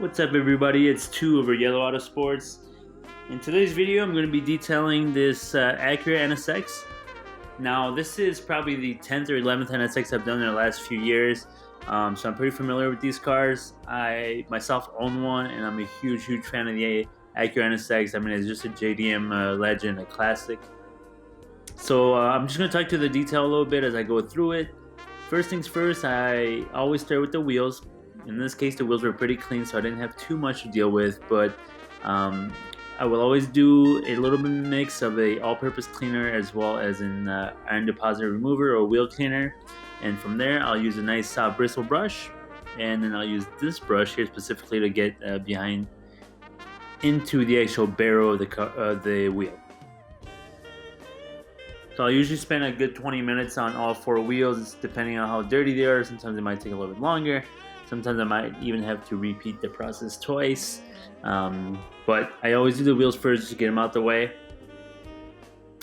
What's up everybody, it's 2 over Yelo Autosports. In today's video I'm going to be detailing this Acura NSX. Now this is probably the 10th or 11th NSX I've done in the last few years, so I'm pretty familiar with these cars. I myself own one and I'm a huge fan of the Acura NSX. I mean, it's just a JDM legend, a classic. So I'm just going to talk to the detail a little bit as I go through it. First things first, I always start with the wheels. In this case, the wheels were pretty clean, so I didn't have too much to deal with, but I will always do a little bit mix of a all-purpose cleaner as well as an iron deposit remover or wheel cleaner. And from there, I'll use a nice soft bristle brush, and then I'll use this brush here specifically to get behind into the actual barrel of the wheel. So I'll usually spend a good 20 minutes on all 4 wheels, depending on how dirty they are. Sometimes it might take a little bit longer. Sometimes I might even have to repeat the process twice. But I always do the wheels first just to get them out the way.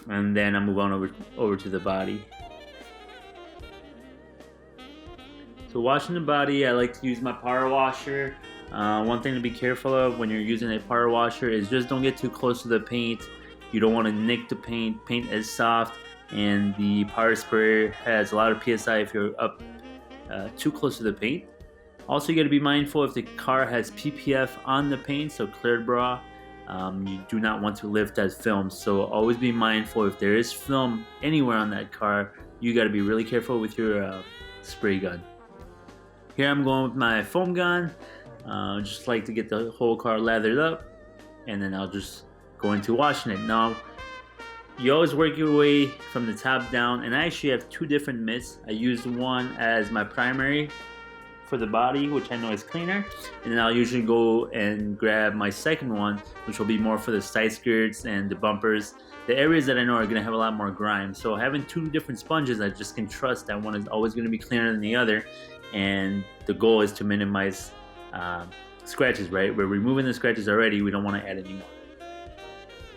And then I move on over to the body. So washing the body, I like to use my power washer. One thing to be careful of when you're using a power washer is just don't get too close to the paint. You don't want to nick the paint. Paint is soft and the power sprayer has a lot of PSI if you're up too close to the paint. Also, you got to be mindful if the car has PPF on the paint, so cleared bra, you do not want to lift that film. So always be mindful if there is film anywhere on that car, you got to be really careful with your spray gun. Here I'm going with my foam gun, just like to get the whole car lathered up, and then I'll just go into washing it. Now, you always work your way from the top down, and I actually have 2 different mitts. I use one as my primary for the body, which I know is cleaner, and then I'll usually go and grab my second one, which will be more for the side skirts and the bumpers, the areas that I know are going to have a lot more grime. So having 2 different sponges, I just can trust that one is always going to be cleaner than the other, and the goal is to minimize scratches, right? We're removing the scratches already, we don't want to add any more.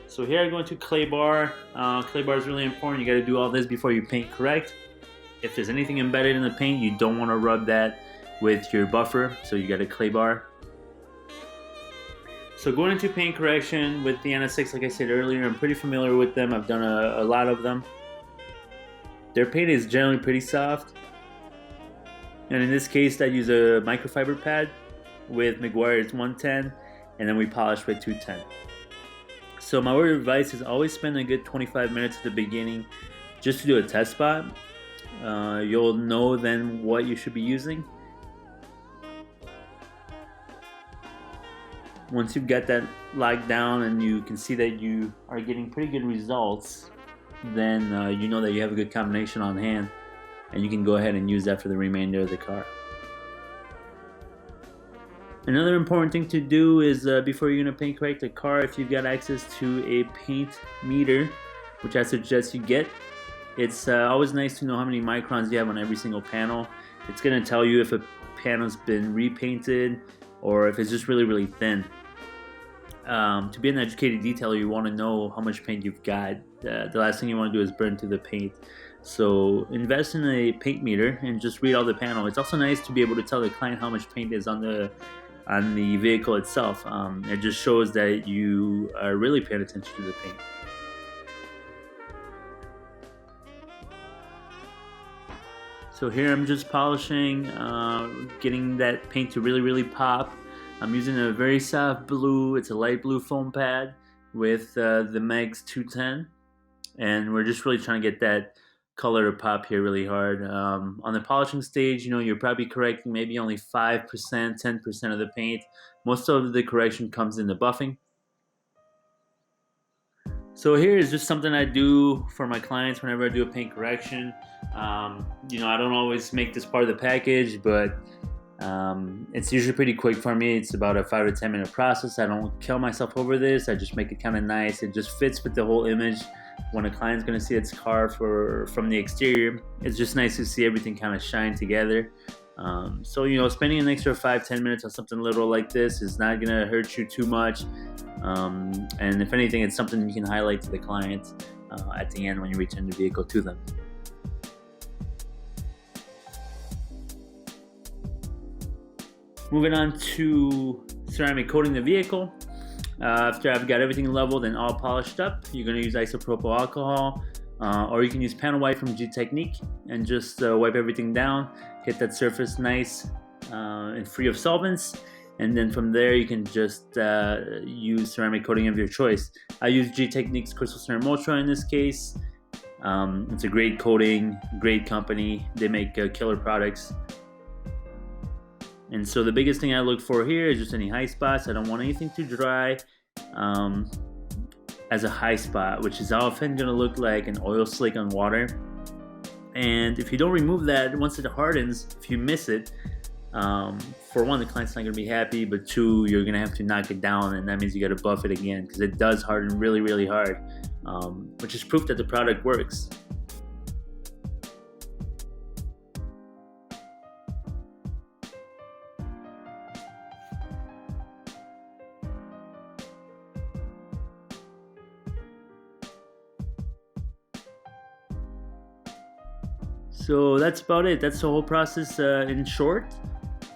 So here I go into clay bar. Clay bar is really important. You got to do all this before you paint correct. If there's anything embedded in the paint, you don't want to rub that with your buffer, so you got a clay bar. So going into paint correction with the NSX, like I said earlier, I'm pretty familiar with them. I've done a lot of them. Their paint is generally pretty soft, and in this case I use a microfiber pad with Meguiar's 110, and then we polish with 210. So my word of advice is always spend a good 25 minutes at the beginning just to do a test spot. You'll know then what you should be using. Once you've got that locked down and you can see that you are getting pretty good results, then you know that you have a good combination on hand, and you can go ahead and use that for the remainder of the car. Another important thing to do is before you're going to paint correct the car, if you've got access to a paint meter, which I suggest you get, it's always nice to know how many microns you have on every single panel. It's going to tell you if a panel's been repainted or if it's just really thin. To be an educated detailer, you want to know how much paint you've got. The last thing you want to do is burn through the paint. So invest in a paint meter and just read all the panel. It's also nice to be able to tell the client how much paint is on the vehicle itself. It just shows that you are really paying attention to the paint. So here I'm just polishing, getting that paint to really pop. I'm using a very soft blue, it's a light blue foam pad with the Megs 210, and we're just really trying to get that color to pop here really hard. On the polishing stage, you know, you're probably correcting maybe only 5%, 10% of the paint. Most of the correction comes in the buffing. So here is just something I do for my clients whenever I do a paint correction. You know, I don't always make this part of the package, but it's usually pretty quick for me. It's about a 5 to 10 minute process. I don't kill myself over this. I just make it kind of nice. It just fits with the whole image. When a client's going to see its car from the exterior, it's just nice to see everything kind of shine together. So, you know, spending an extra 5-10 minutes on something little like this is not going to hurt you too much. And if anything, it's something you can highlight to the client at the end when you return the vehicle to them. Moving on to ceramic coating the vehicle. After I've got everything leveled and all polished up, you're going to use isopropyl alcohol, or you can use panel wipe from G-Technique and just wipe everything down, get that surface nice and free of solvents, and then from there you can just use ceramic coating of your choice. I use G-Technique's Crystal Ceramic Ultra in this case. It's a great coating, great company. They make killer products. And so the biggest thing I look for here is just any high spots. I don't want anything too dry as a high spot, which is often going to look like an oil slick on water. And if you don't remove that, once it hardens, if you miss it, for one, the client's not going to be happy, but two, you're going to have to knock it down, and that means you got to buff it again because it does harden really, really hard, which is proof that the product works. So that's about it. That's the whole process in short.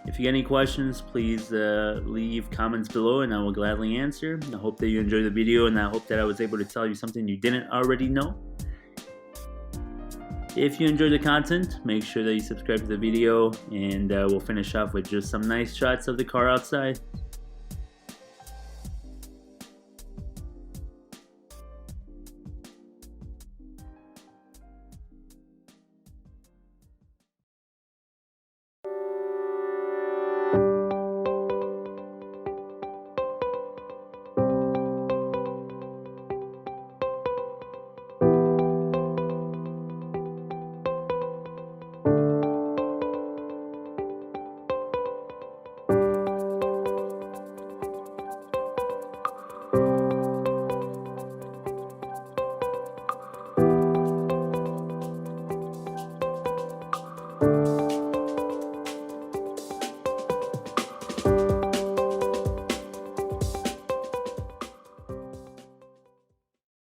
If you get any questions, please leave comments below and I will gladly answer. I hope that you enjoyed the video and I hope that I was able to tell you something you didn't already know. If you enjoyed the content, make sure that you subscribe to the video, and we'll finish off with just some nice shots of the car outside.